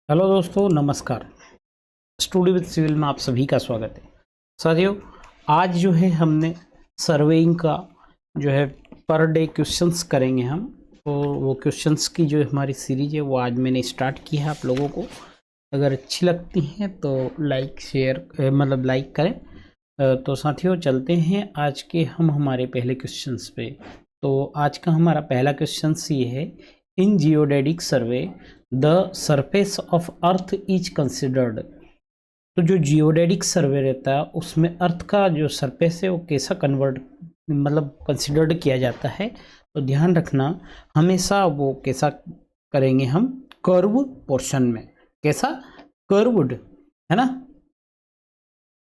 Hello दोस्तों, नमस्कार। Studio with civil में आप सभी का स्वागत है। साथियों, आज जो है हमने सर्वेइंग का जो है पर डे क्वेश्चंस करेंगे हम। और वो क्वेश्चंस की जो हमारी सीरीज है वो आज मैंने स्टार्ट की है। आप लोगों को अगर अच्छी लगती हैं तो लाइक शेयर लाइक करें। तो साथियों, चलते हैं आज के हम हमारे पहले क्वेश्चंस पे। तो आज का हमारा पहला क्वेश्चंस ये है, in geodetic survey the surface of earth is considered. तो जो जियोडेटिक सर्वे रहता है उसमें अर्थ का जो सरफेस है वो कैसा कंसिडर्ड किया जाता है। तो ध्यान रखना, हमेशा वो कैसा करेंगे हम, कर्व पोर्शन में। कैसा? कर्व्ड, है ना,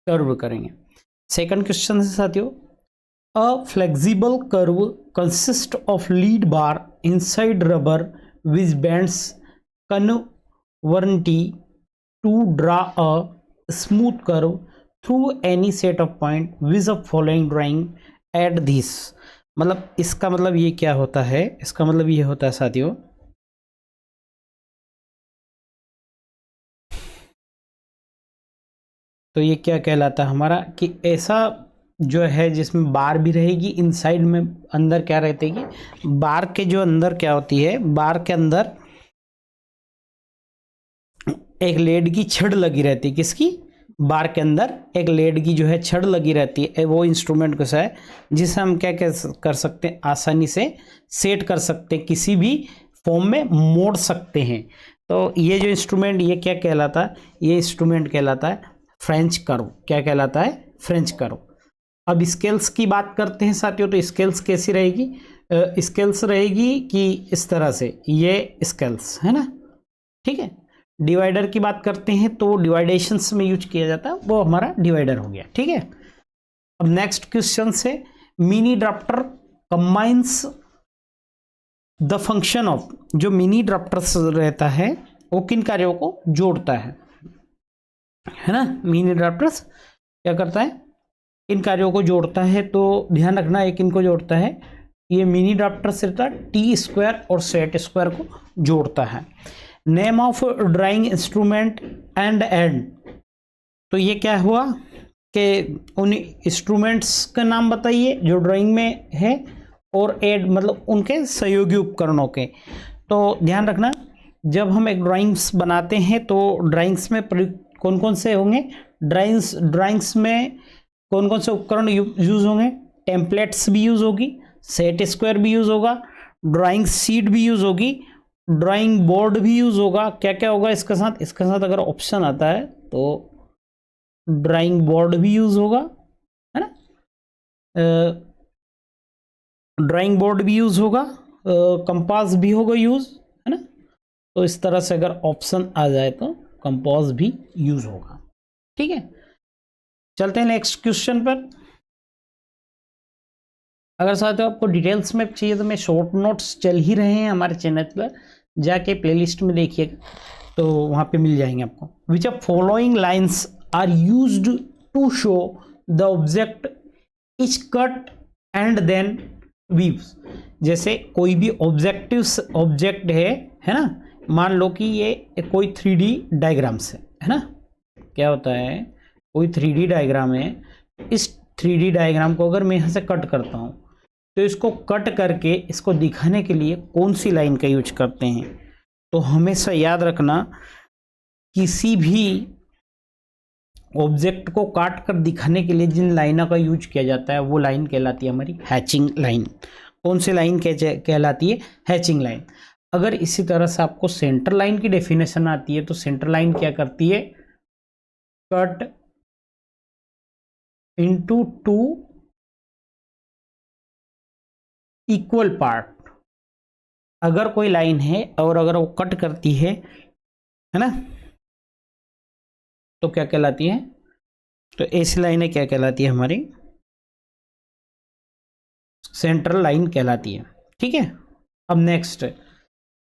कर्व करेंगे। सेकंड क्वेश्चन है साथियों, a flexible curve consist of lead bar inside rubber which bands convernity to draw a smooth curve through any set of point with the following drawing at this। मतलब इसका मतलब ये क्या होता है? इसका मतलब ये होता है साथियों, तो ये क्या कहलाता है हमारा कि ऐसा जो है जिसमें बार भी रहेगी, इनसाइड में अंदर क्या रहती है, बार के जो अंदर क्या होती है, बार के अंदर एक लेड की छड़ लगी रहती है। किसकी? बार के अंदर एक लेड की जो है छड़ लगी रहती है। वो इंस्ट्रूमेंट कैसा है जिसे हम क्या कर सकते हैं, आसानी से सेट कर सकते हैं, किसी भी फॉर्म में मोड़ सकते हैं। तो ये जो इंस्ट्रूमेंट, ये क्या कहलाता है? ये इंस्ट्रूमेंट कहलाता है फ्रेंच कर्व। क्या कहलाता है? French curve. अब स्केल्स की बात करते हैं साथियों। तो स्केल्स कैसी रहेगी? स्केल्स रहेगी कि इस तरह से, ये स्केल्स है ना, ठीक है। डिवाइडर की बात करते हैं तो डिवाइडेशंस में यूज किया जाता है, वो हमारा डिवाइडर हो गया, ठीक है। अब नेक्स्ट क्वेश्चन से, mini drafter combines the function of. जो मिनी ड्राफ्टर रहता है वो किन कार्यों को जोड़ता है ना? मिनी ड्राफ्टर्स क्या करता है? इन कार्यों को जोड़ता है। तो ध्यान रखना, एक इनको जोड़ता है, ये मिनी ड्राफ्टर्स रहता है टी स्क्वायर और सेट स्क्वायर को जोड़ता है। Name of drawing instrument and and. तो ये क्या हुआ कि उन इंस्ट्रूमेंट्स का नाम बताइए जो ड्राइंग में है, और एड मतलब उनके सहयोगी उपकरणों के। तो ध्यान रखना, जब हम एक ड्राइंग्स बनाते हैं तो ड्राइंग्स में कौन कौन से होंगे, ड्राइंग्स में कौन कौन से उपकरण यूज होंगे? टेम्पलेट्स भी यूज होगी, सेट स्क्वायर भी यूज होगा, ड्राइंग शीट भी यूज होगी, ड्राइंग बोर्ड भी यूज होगा। क्या क्या होगा इसके साथ? इसके साथ अगर ऑप्शन आता है तो ड्राइंग बोर्ड भी यूज होगा, है ना, ड्राइंग बोर्ड भी यूज होगा, कंपास भी होगा यूज, है ना। तो इस तरह से अगर ऑप्शन आ जाए तो कंपास भी यूज होगा, ठीक है। चलते हैं नेक्स्ट क्वेश्चन पर। अगर साथियों आपको डिटेल्स में चाहिए तो मैं शॉर्ट नोट्स चल ही रहे हैं हमारे चैनल पर, जाके प्लेलिस्ट में देखिएगा तो वहाँ पे मिल जाएंगे आपको। Which of following lines are used to show the object is cut and then weaves. जैसे कोई भी ऑब्जेक्ट है ना, मान लो कि ये कोई 3D डायग्राम्स है ना। क्या होता है, कोई 3D डायग्राम है, इस 3D डायग्राम को अगर मैं यहाँ से कट करता हूँ तो इसको कट करके इसको दिखाने के लिए कौन सी लाइन का यूज करते हैं? तो हमेशा याद रखना, किसी भी ऑब्जेक्ट को काट कर दिखाने के लिए जिन लाइनों का यूज किया जाता है वो लाइन कहलाती है हमारी हैचिंग लाइन। कौन सी लाइन कहलाती है? Hatching line. अगर इसी तरह से आपको सेंटर लाइन की डेफिनेशन आती है तो सेंटर लाइन क्या करती है? Cut into two equal part. अगर कोई लाइन है और अगर वो कट करती है ना, तो क्या कहलाती है? तो ऐसी लाइनें क्या कहलाती है? हमारी सेंट्रल लाइन कहलाती है, ठीक है। अब नेक्स्ट,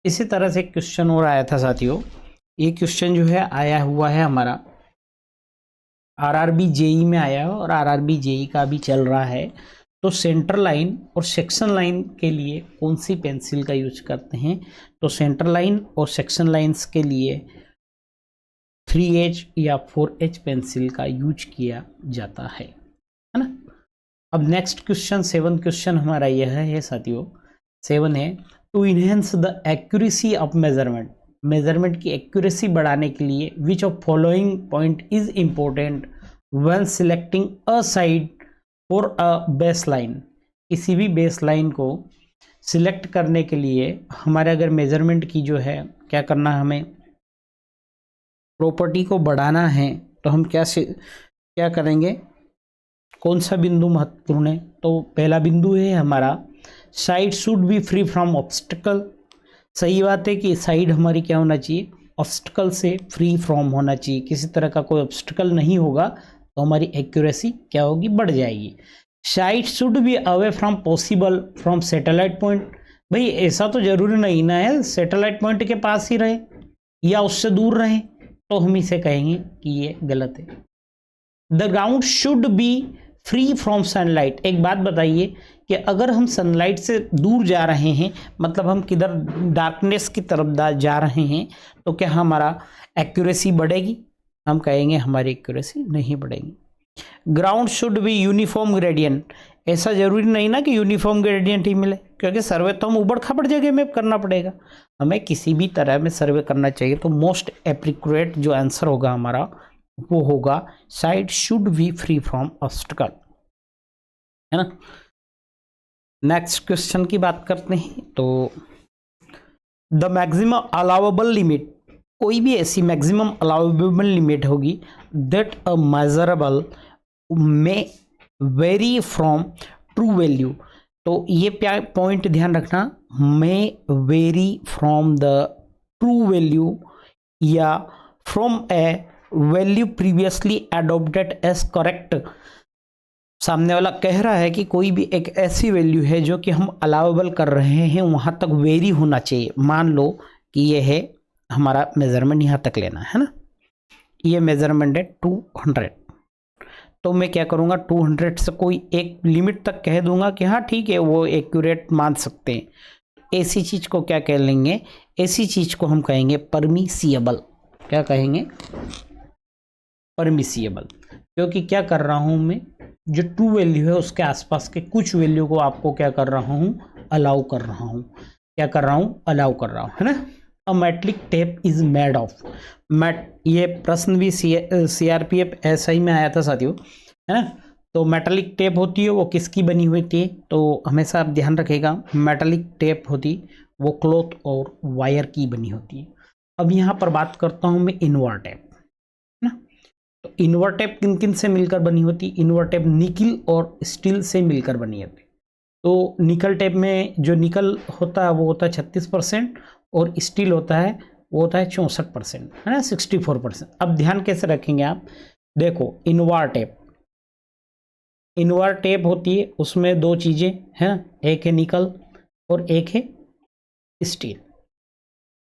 इसी तरह से क्वेश्चन और आया था साथियों। ये क्वेश्चन जो है आया हुआ है हमारा आरआरबी जेई में आया है, और आरआरबी जेई का भी चल रहा है। तो सेंटर लाइन और सेक्शन लाइन के लिए कौन सी पेंसिल का यूज करते हैं? तो सेंटर लाइन और सेक्शन लाइंस के लिए 3H या 4H पेंसिल का यूज किया जाता है ना। अब नेक्स्ट क्वेश्चन 7 क्वेश्चन हमारा यह है साथियों, 7 है to enhance the accuracy of measurement, measurement की एक्यूरेसी बढ़ाने के लिए which of following point is important when selecting a side for a baseline. किसी भी बेसलाइन को सिलेक्ट करने के लिए हमारे अगर मेजरमेंट की जो है क्या करना है, हमें प्रॉपर्टी को बढ़ाना है तो हम क्या करेंगे, कौन सा बिंदु महत्वपूर्ण है। तो पहला बिंदु है हमारा side should be free from obstacle. सही बात है कि साइड हमारी क्या होना चाहिए, ऑब्स्टिकल से फ्री फ्रॉम होना चाहिए, किसी तरह का कोई ऑब्स्टिकल नहीं होगा तो हमारी एक्यूरेसी क्या होगी, बढ़ जाएगी। Side should be away from possible from satellite point. भाई ऐसा तो जरूरी नहीं ना है सैटेलाइट पॉइंट के पास ही रहे या उससे दूर रहे, तो हम इसे कहेंगे कि ये गलत है। The ground should be free from sunlight. एक बात बताइए कि अगर हम सनलाइट से दूर जा रहे हैं, मतलब हम किधर डार्कनेस की तरफ जा रहे हैं, तो क्या हमारा एक्यूरेसी बढ़ेगी, हम कहेंगे हमारी एक्यूरेसी नहीं बढ़ेगी। Ground should be uniform gradient. ऐसा जरूरी नहीं ना कि यूनिफॉर्म ग्रेडियंट ही मिले, क्योंकि सर्वे तो हम उबड़ खाबड़ जगह में करना पड़ेगा, हमें किसी भी तरह में सर्वे करना चाहिए। तो मोस्ट एप्रोप्रिएट जो आंसर होगा हमारा वो होगा side should be free from obstacle, है ना। नेक्स्ट क्वेश्चन की बात करते हैं। तो द मैक्सिमम अलाउेबल लिमिट, कोई भी ऐसी मैक्सिमम अलाउेबल लिमिट होगी that a measurable may vary from true value. तो ये पॉइंट ध्यान रखना, may vary from the true value या from a value previously adopted as correct. सामने वाला कह रहा है कि कोई भी एक ऐसी वैल्यू है जो कि हम अलाउेबल कर रहे हैं वहां तक वेरी होना चाहिए। मान लो कि ये है हमारा मेजरमेंट, यहाँ तक लेना है ना, ये मेजरमेंट है 200, तो मैं क्या करूँगा 200 से कोई एक लिमिट तक कह दूंगा कि हाँ ठीक है वो एक्यूरेट मान सकते हैं। ऐसी चीज़ को क्या कह लेंगे, ऐसी चीज़ को हम कहेंगे परमिसिएबल। क्या कहेंगे, परमिसिएबल। क्योंकि क्या कर रहा हूँ मैं, जो ट्रू वैल्यू है उसके आसपास के कुछ वैल्यू को आपको क्या कर रहा हूँ, अलाउ कर रहा हूँ। क्या कर रहा हूँ, अलाउ कर रहा हूँ, है ना। A metallic tape is made of ये प्रश्न भी CRPF ऐसा ही में आया था साथियों, है ना। तो मेटालिक टेप होती है वो किसकी बनी हुई थी, तो हमेशा आप ध्यान रखेगा मेटालिक टेप होती वो क्लॉथ और वायर की बनी होती है। अब यहाँ पर बात करता हूँ मैं इनवर टेप, है ना। तो इनवर टेप किन किन से मिलकर बनी होती, इनवर टेप निकल और स्टील से मिलकर बनी होती। तो निकल टेप में जो निकल होता है वो होता है 36% और स्टील होता है वो होता है 64%, है ना, 64%। अब ध्यान कैसे रखेंगे आप, देखो इनवर टेप होती है उसमें दो चीज़ें हैं, एक है निकल और एक है स्टील।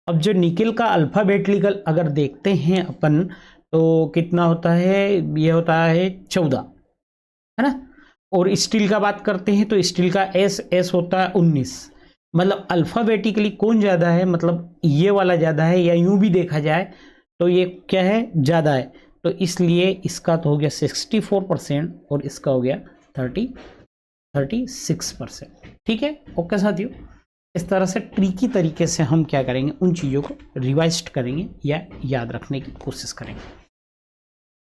अब जो निकल का अल्फ़ाबेटिकल अगर देखते हैं अपन तो कितना होता है, ये होता है 14, है ना। और स्टील का बात करते हैं तो स्टील का एस होता है 19। मतलब अल्फ़ाबेटिकली कौन ज़्यादा है, मतलब ये वाला ज़्यादा है, या यूं भी देखा जाए तो ये क्या है, ज़्यादा है। तो इसलिए इसका तो हो गया 64% और इसका हो गया 36%। ठीक है, ओके साथियों। इस तरह से ट्रिकी तरीके से हम क्या करेंगे, उन चीज़ों को रिवाइज करेंगे या याद रखने की कोशिश करेंगे।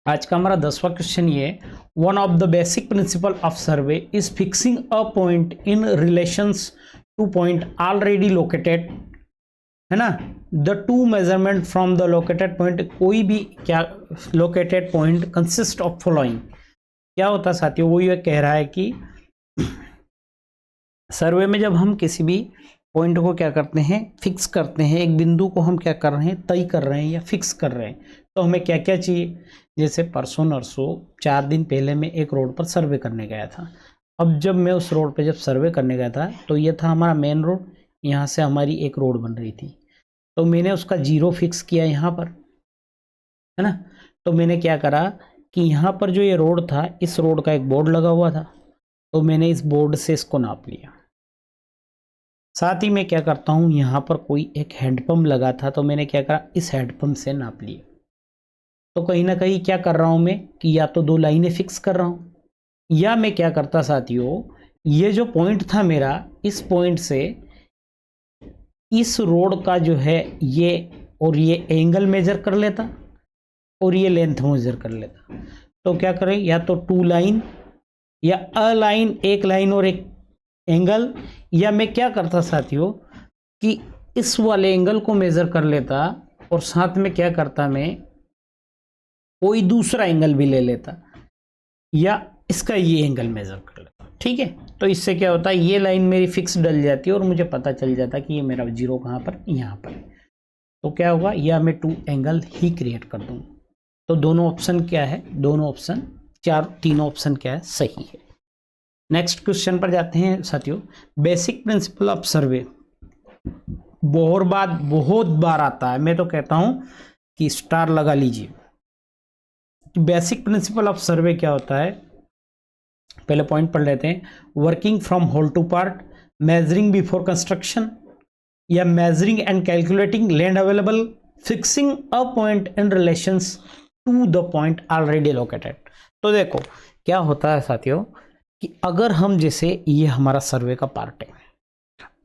आज का हमारा 10वां क्वेश्चन ये है, one of the basic principle of survey is fixing a point in relations two point already located, है ना। The two measurement from the located point, कोई भी क्या located point consist of following. क्या होता है साथियों, वो ये कह रहा है कि सर्वे में जब हम किसी भी पॉइंट को क्या करते हैं, फिक्स करते हैं, एक बिंदु को हम क्या कर रहे हैं, तय कर रहे हैं या फिक्स कर रहे हैं, तो हमें क्या क्या चाहिए। जैसे परसों नरसों 4 दिन पहले मैं एक रोड पर सर्वे करने गया था। अब जब मैं उस रोड पे जब सर्वे करने गया था तो ये था हमारा मेन रोड, यहाँ से हमारी एक रोड बन रही थी, तो मैंने उसका 0 फिक्स किया यहाँ पर, है ना। तो मैंने क्या करा कि यहाँ पर जो ये रोड था, इस रोड का एक बोर्ड लगा हुआ था, तो मैंने इस बोर्ड से इसको नाप लिया। साथ ही मैं क्या करता हूँ, यहाँ पर कोई एक हैंडपम्प लगा था, तो मैंने क्या करा, इस हैंडपम्प से नाप लिया। तो कहीं ना कहीं क्या कर रहा हूं मैं कि या तो दो लाइनें फिक्स कर रहा हूं, या मैं क्या करता साथियों, ये जो पॉइंट था मेरा, इस पॉइंट से इस रोड का जो है ये और ये एंगल मेजर कर लेता और ये लेंथ मेजर कर लेता। तो क्या करें, या तो टू लाइन या अ लाइन, एक लाइन और एक एंगल, या मैं क्या करता साथियों कि इस वाले एंगल को मेजर कर लेता और साथ में क्या करता, मैं कोई दूसरा एंगल भी ले लेता या इसका ये एंगल मेजर कर लेता। ठीक है, तो इससे क्या होता है, ये लाइन मेरी फिक्स डल जाती है और मुझे पता चल जाता कि ये मेरा जीरो कहाँ पर, यहाँ पर। तो क्या होगा, या मैं टू एंगल ही क्रिएट कर दूँ। तो दोनों ऑप्शन क्या है, दोनों ऑप्शन, तीनों ऑप्शन क्या है, सही है। नेक्स्ट क्वेश्चन पर जाते हैं साथियों। बेसिक प्रिंसिपल ऑफ सर्वे बहुत बार आता है, मैं तो कहता हूं कि स्टार लगा लीजिए। बेसिक प्रिंसिपल ऑफ सर्वे क्या होता है, पहले पॉइंट पढ़ लेते हैं। Working from whole to part, measuring before construction, या measuring and calculating land available, fixing a point in relations to the point already located. तो देखो क्या होता है साथियों कि अगर हम, जैसे ये हमारा सर्वे का पार्ट है,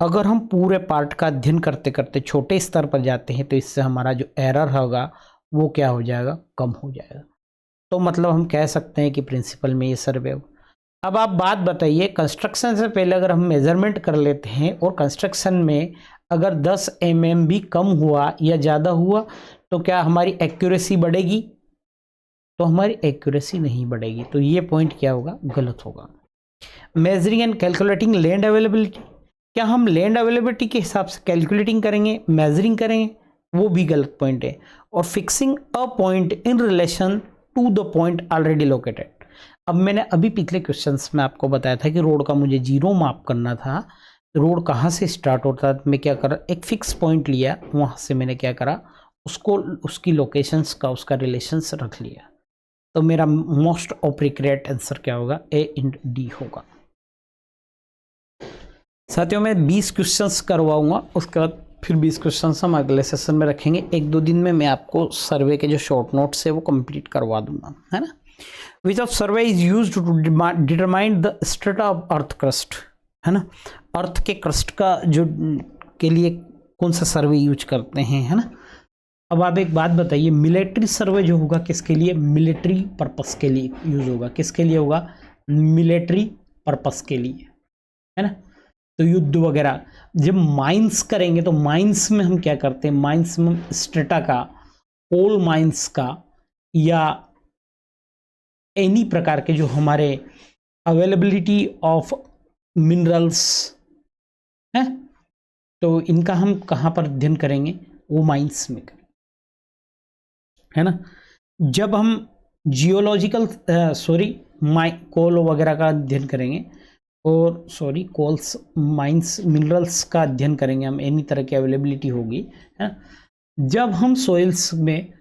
अगर हम पूरे पार्ट का अध्ययन करते करते छोटे स्तर पर जाते हैं तो इससे हमारा जो एरर होगा वो क्या हो जाएगा, कम हो जाएगा। तो मतलब हम कह सकते हैं कि प्रिंसिपल में ये सर्वे हो। अब आप बात बताइए, कंस्ट्रक्शन से पहले अगर हम मेजरमेंट कर लेते हैं और कंस्ट्रक्शन में अगर 10 mm भी कम हुआ या ज़्यादा हुआ तो क्या हमारी एक्यूरेसी बढ़ेगी? तो हमारी एक्यूरेसी नहीं बढ़ेगी। तो ये पॉइंट क्या होगा, गलत होगा। Measuring and calculating land availability, क्या हम लैंड अवेलेबिलिटी के हिसाब से कैलकुलेटिंग करेंगे, मेजरिंग करेंगे? वो भी गलत पॉइंट है। और fixing a point in relation to the point already located. अब मैंने अभी पिछले क्वेश्चंस में आपको बताया था कि रोड का मुझे जीरो माप करना था, रोड कहाँ से स्टार्ट होता है, मैं क्या करा, एक फिक्स पॉइंट लिया, वहाँ से मैंने क्या करा, उसको उसकी लोकेशंस का उसका रिलेशंस रख लिया। तो मेरा मोस्ट अप्रोप्रिएट आंसर क्या होगा, ए एंड डी होगा। साथियों मैं 20 क्वेश्चंस करवाऊंगा, उसके बाद फिर 20 क्वेश्चंस हम अगले सेशन में रखेंगे। एक दो दिन में मैं आपको सर्वे के जो शॉर्ट नोट्स है वो कंप्लीट करवा दूंगा, है ना। Which of survey is used to determine the strata of earth crust, है ना। अर्थ के क्रस्ट का जो के लिए कौन सा सर्वे यूज करते हैं, है ना। अब आप एक बात बताइए, मिलिट्री सर्वे जो होगा किसके लिए, मिलिट्री पर्पस के लिए यूज होगा। किसके लिए होगा, मिलिट्री पर्पस के लिए, है ना। तो युद्ध वगैरह जब माइंस करेंगे तो माइंस में हम क्या करते हैं, माइंस में स्ट्रेटा का, कोल माइंस का, या एनी प्रकार के जो हमारे अवेलेबिलिटी ऑफ मिनरल्स है, तो इनका हम कहाँ पर अध्ययन करेंगे, वो माइंस में करेंगे, है ना। जब हम जियोलॉजिकल कोल वगैरह का अध्ययन करेंगे, और कोल्स माइंस मिनरल्स का अध्ययन करेंगे हम, एनी तरह की अवेलेबिलिटी होगी, है। जब हम सॉइल्स में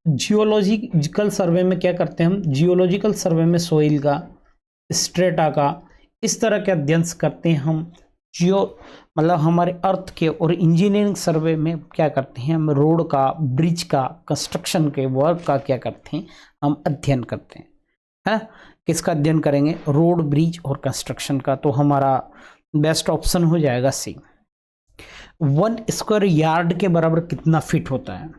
जियोलॉजिकल सर्वे में क्या करते हैं, हम जियोलॉजिकल सर्वे में सॉइल का, स्ट्रेटा का, इस तरह के अध्ययन करते हैं हम। मतलब हमारे अर्थ के, और इंजीनियरिंग सर्वे में क्या करते हैं हम, रोड का, ब्रिज का, कंस्ट्रक्शन के वर्क का क्या करते हैं, हम अध्ययन करते हैं, है। किसका अध्ययन करेंगे, रोड, ब्रिज और कंस्ट्रक्शन का। तो हमारा बेस्ट ऑप्शन हो जाएगा सी। 1 स्क्वायर यार्ड के बराबर कितना फीट होता है?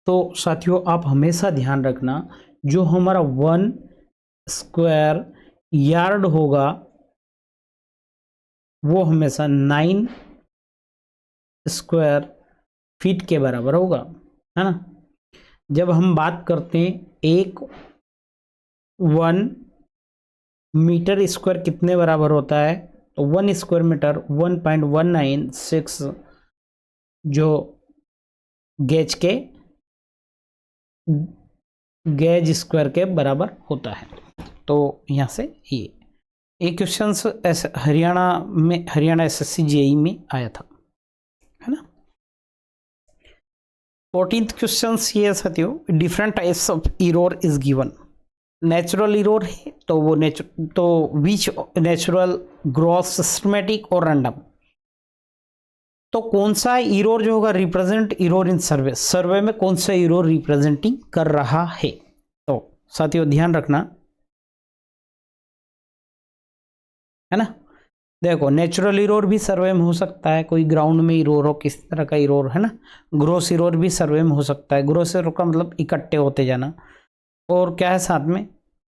तो साथियों आप हमेशा ध्यान रखना, जो हमारा 1 स्क्वायर यार्ड होगा वो हमेशा 9 स्क्वायर फीट के बराबर होगा, है ना। जब हम बात करते हैं 1 मीटर स्क्वायर कितने बराबर होता है, तो 1 स्क्वायर मीटर 1.196 जो गेज स्क्वायर के बराबर होता है। तो यहाँ से ये क्वेश्चन हरियाणा एसएससी जेई में आया था, है ना। 14th क्वेश्चन ये साथियों, different types of error is given. Natural error है तो वो विच नेचुरल, ग्रॉस, सिस्टमेटिक और रैंडम। तो कौन सा इरोर जो होगा रिप्रेजेंट इरोर इन सर्वे, सर्वे में कौन सा इरोर रिप्रेजेंटिंग कर रहा है। तो साथियों ध्यान रखना है ना। देखो नेचुरल इरोर भी सर्वे में हो सकता है, कोई ग्राउंड में इरोर हो, किस तरह का इरोर है ना। ग्रोस इरोर भी सर्वे में हो सकता है, ग्रोस इरोर का मतलब इकट्ठे होते जाना। और क्या है साथ में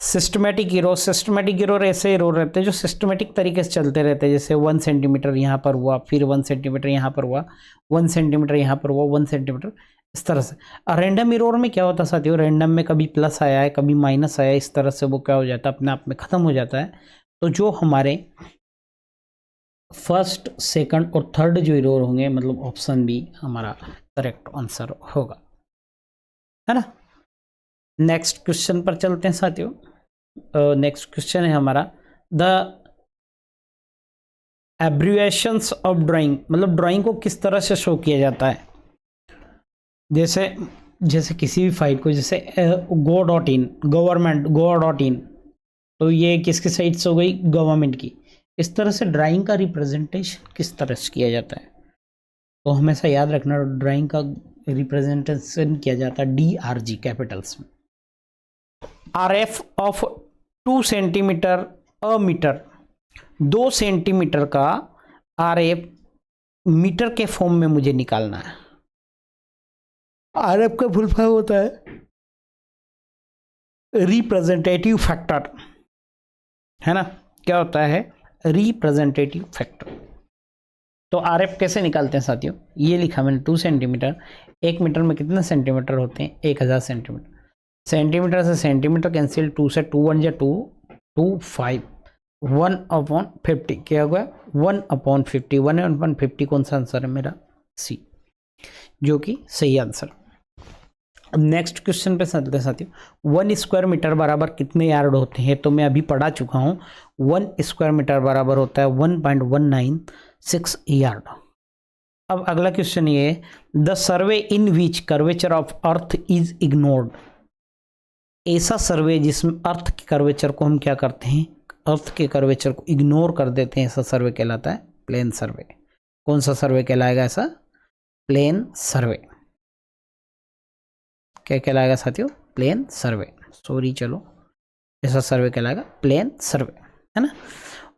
सिस्टमेटिक इरोर, सिस्टमेटिक इरोर ऐसे इरोर रहते हैं जो सिस्टमेटिक तरीके से चलते रहते हैं, जैसे 1 सेंटीमीटर यहाँ पर हुआ, फिर 1 सेंटीमीटर यहाँ पर हुआ, 1 सेंटीमीटर यहाँ पर हुआ, 1 सेंटीमीटर, इस तरह से। रैंडम इरोर में क्या होता है साथियों, रैंडम में कभी प्लस आया है कभी माइनस आया है, इस तरह से वो क्या हो जाता है, अपने आप में खत्म हो जाता है। तो जो हमारे फर्स्ट सेकंड और थर्ड जो इरोर होंगे, मतलब ऑप्शन बी हमारा करेक्ट आंसर होगा, है ना। नेक्स्ट क्वेश्चन पर चलते हैं साथियों। नेक्स्ट क्वेश्चन है हमारा द एब्रिविएशंस ऑफ ड्राइंग, मतलब ड्राइंग को किस तरह से शो किया जाता है। जैसे किसी भी फाइल को, जैसे go.in, गवर्नमेंट go.in, तो ये किसकी साइड से हो गई, गवर्नमेंट की। इस तरह से ड्राइंग का रिप्रेजेंटेशन किस तरह से किया जाता है। तो हमेशा याद रखना ड्राइंग का रिप्रेजेंटेशन किया जाता है DRG कैपिटल्स में। RF of 2 centimetre a metre, 2 centimetre का RF मीटर के फॉर्म में मुझे निकालना है। RF का फुल फॉर्म होता है रिप्रेजेंटेटिव फैक्टर, है ना। क्या होता है रिप्रेजेंटेटिव फैक्टर। तो RF कैसे निकालते हैं साथियों, ये लिखा मैंने 2 सेंटीमीटर, 1 मीटर में कितने सेंटीमीटर होते हैं, 1000 सेंटीमीटर। सेंटीमीटर से सेंटीमीटर कैंसिल, 2 से 2 1 जा 2 2 5, 1/50 क्या हुआ 1/50, 1/50 कौन सा आंसर है मेरा, सी, जो कि सही आंसर। अब नेक्स्ट क्वेश्चन पे चलते हैं साथियों। 1 स्क्वायर मीटर बराबर कितने यार्ड होते हैं, तो मैं अभी पढ़ा चुका हूँ। 1 स्क्वायर मीटर बराबर होता है 1.196 यार्ड। अब अगला क्वेश्चन ये है, the survey in which curvature of earth is ignored, ऐसा सर्वे जिसमें अर्थ के कर्वेचर को हम क्या करते हैं, अर्थ के कर्वेचर को इग्नोर कर देते हैं, ऐसा सर्वे कहलाता है प्लेन सर्वे। कौन सा सर्वे कहलाएगा ऐसा, प्लेन सर्वे। क्या कहलाएगा साथियों, प्लेन सर्वे, सॉरी चलो, ऐसा सर्वे कहलाएगा प्लेन सर्वे, है ना।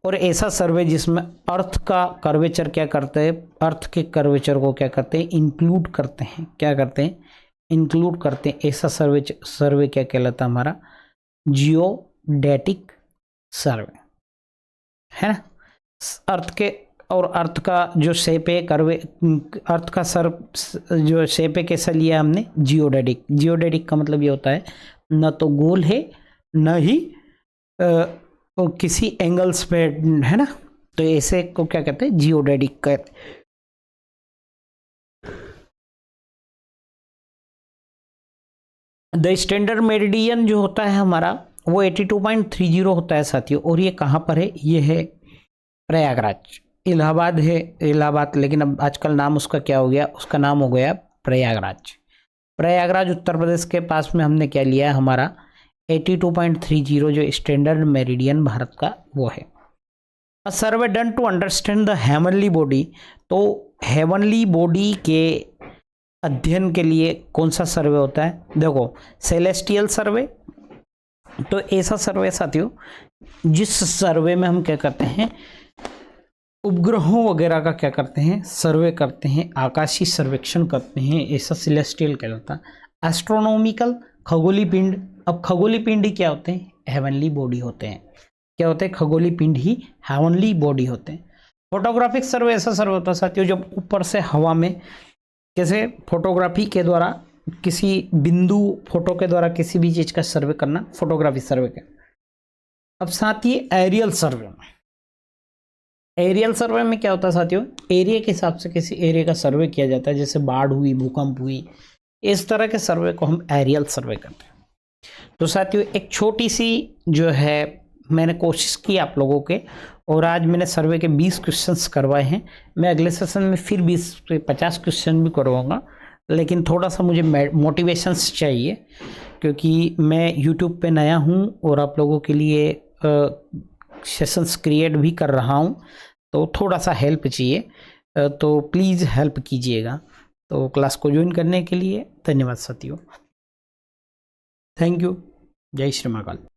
और ऐसा सर्वे जिसमें अर्थ का कर्वेचर क्या करते हैं, अर्थ के कर्वेचर को क्या करते हैं, इंक्लूड करते हैं, क्या करते हैं, इंक्लूड करते हैं, ऐसा सर्वे क्या कहलाता है हमारा, जियोडेटिक सर्वे, है ना। अर्थ के और अर्थ का जो शेप है कर्वे, अर्थ का सर जो शेप है कैसा लिया हमने, जियोडेटिक। जियोडेटिक का मतलब ये होता है न तो गोल है न ही किसी एंगल्स पे, है ना। तो ऐसे को क्या कहते हैं, जियोडेटिक कहते हैं। द स्टैंडर्ड मेरिडियन जो होता है हमारा वो 82.30 होता है साथियों। और ये कहाँ पर है, ये है प्रयागराज, इलाहाबाद है, इलाहाबाद, लेकिन अब आजकल नाम उसका क्या हो गया, उसका नाम हो गया प्रयागराज। प्रयागराज उत्तर प्रदेश के पास में हमने क्या लिया है, हमारा 82.30 जो स्टैंडर्ड मेरिडियन भारत का वो है। A survey done to understand the heavenly body, तो हेवनली बॉडी के अध्ययन के लिए कौन सा सर्वे होता है, देखो सेलेस्टियल सर्वे। तो ऐसा सर्वे साथियों जिस सर्वे में हम क्या करते हैं, उपग्रहों वगैरह का क्या करते हैं, सर्वे करते हैं, आकाशीय सर्वेक्षण करते हैं, ऐसा सेलेस्टियल कहलाता है। एस्ट्रोनॉमिकल खगोली पिंड, अब खगोली पिंड ही क्या होते हैं, हेवनली बॉडी होते हैं। क्या होते हैं, खगोली पिंड ही हेवनली बॉडी होते हैं। फोटोग्राफिक सर्वे ऐसा सर्वे होता है साथियों जब ऊपर से हवा में, कैसे फोटोग्राफी के द्वारा किसी बिंदु फोटो के द्वारा किसी भी चीज का सर्वे करना, फोटोग्राफी सर्वे का। अब साथ ही एरियल सर्वे, एरियल सर्वे में क्या होता है साथियों, एरिया के हिसाब से किसी एरिया का सर्वे किया जाता है, जैसे बाढ़ हुई, भूकंप हुई, इस तरह के सर्वे को हम एरियल सर्वे करते हैं। तो साथियों एक छोटी सी जो है मैंने कोशिश की आप लोगों के, और आज मैंने सर्वे के 20 क्वेश्चंस करवाए हैं। मैं अगले सेशन में फिर 20 से 50 क्वेश्चन भी करवाऊंगा, लेकिन थोड़ा सा मुझे मोटिवेशंस चाहिए, क्योंकि मैं यूट्यूब पे नया हूँ और आप लोगों के लिए सेशंस क्रिएट भी कर रहा हूँ, तो थोड़ा सा हेल्प चाहिए। तो प्लीज़ हेल्प कीजिएगा। तो क्लास को ज्वाइन करने के लिए धन्यवाद साथियों। Thank you. जय श्री महाकाल।